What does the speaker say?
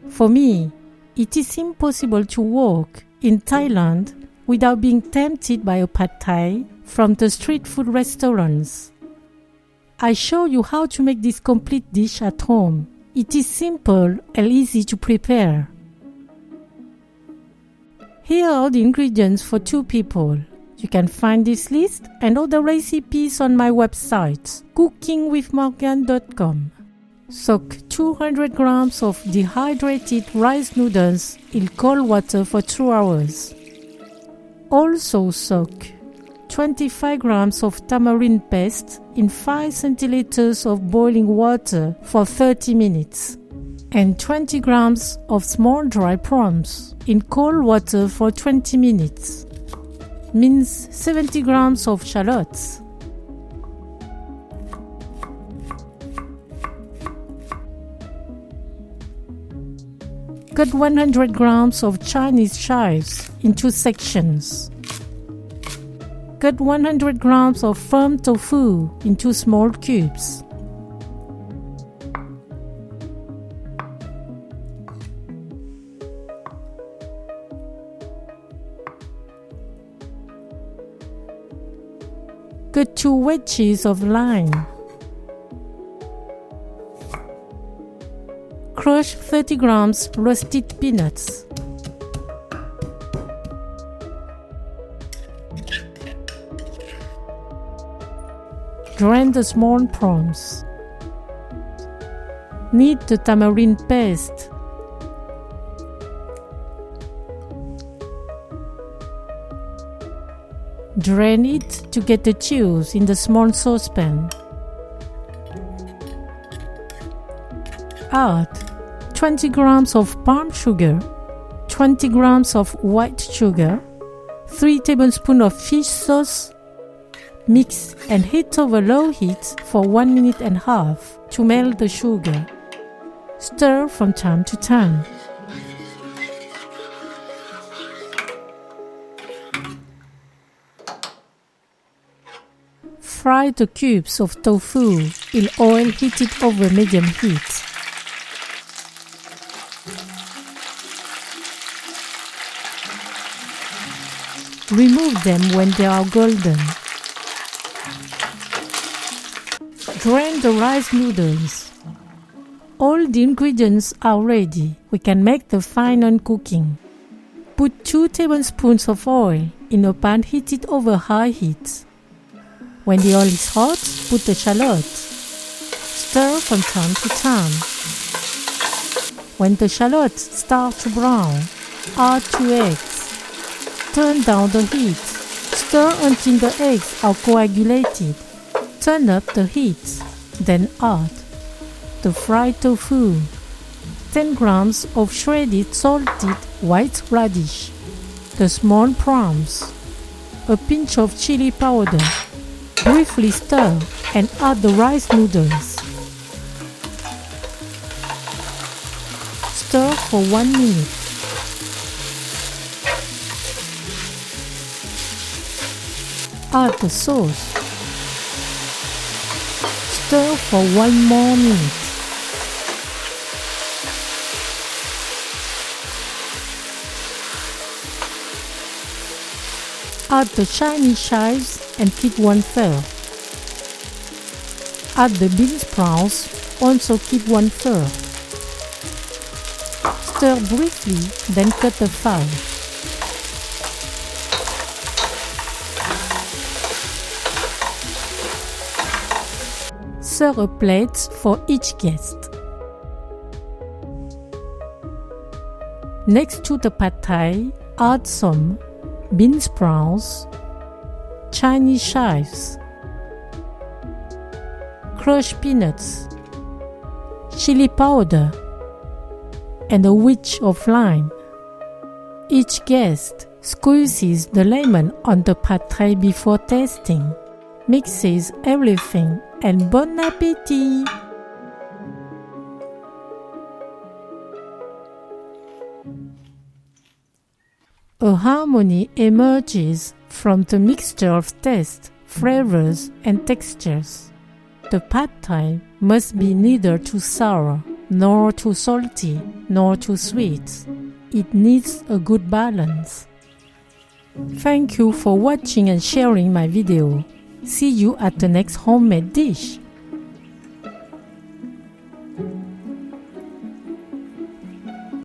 For me, it is impossible to walk in Thailand without being tempted by a pad thai from the street food restaurants. I show you how to make this complete dish at home. It is simple and easy to prepare. Here are the ingredients for 2 people. You can find this list and other recipes on my website, cookingwithmorgane.com. Soak 200 grams of dehydrated rice noodles in cold water for 2 hours. Also soak 25 grams of tamarind paste in 5 centiliters of boiling water for 30 minutes. And 20 grams of small dry prawns in cold water for 20 minutes. Mince 70 grams of shallots. Cut 100 grams of Chinese chives into sections. Cut 100 grams of firm tofu into small cubes. Cut 2 wedges of lime. Crush 30 grams roasted peanuts. Drain the small prawns. Knead the tamarind paste. Drain it to get the juice in the small saucepan. Add 20 grams of palm sugar, 20 grams of white sugar, 3 tablespoons of fish sauce. Mix and heat over low heat for 1.5 minutes to melt the sugar. Stir from time to time. Fry the cubes of tofu in oil heated over medium heat. Remove them when they are golden. Drain the rice noodles. All the ingredients are ready. We can make the final cooking. Put 2 tablespoons of oil in a pan heated over high heat. When the oil is hot, put the shallot. Stir from time to time. When the shallots start to brown, add 2 eggs. Turn down the heat. Stir until the eggs are coagulated. Turn up the heat. Then add the fried tofu, 10 grams of shredded salted white radish, the small prawns, a pinch of chili powder. Briefly stir and add the rice noodles. Stir for 1 minute. Add the sauce. Stir for 1 more minute. Add the Chinese chives and keep 1/3. Add the bean sprouts, also keep 1/3. Stir briefly, then cut the fowl. Serve a plate for each guest. Next to the pad thai, add some bean sprouts, Chinese chives, crushed peanuts, chili powder, and a wedge of lime. Each guest squeezes the lemon on the pad thai before tasting, mixes everything, and bon appétit! A harmony emerges from the mixture of taste, flavors, and textures. The pad thai must be neither too sour nor too salty, nor too sweet. It needs a good balance. Thank you for watching and sharing my video. See you at the next homemade dish.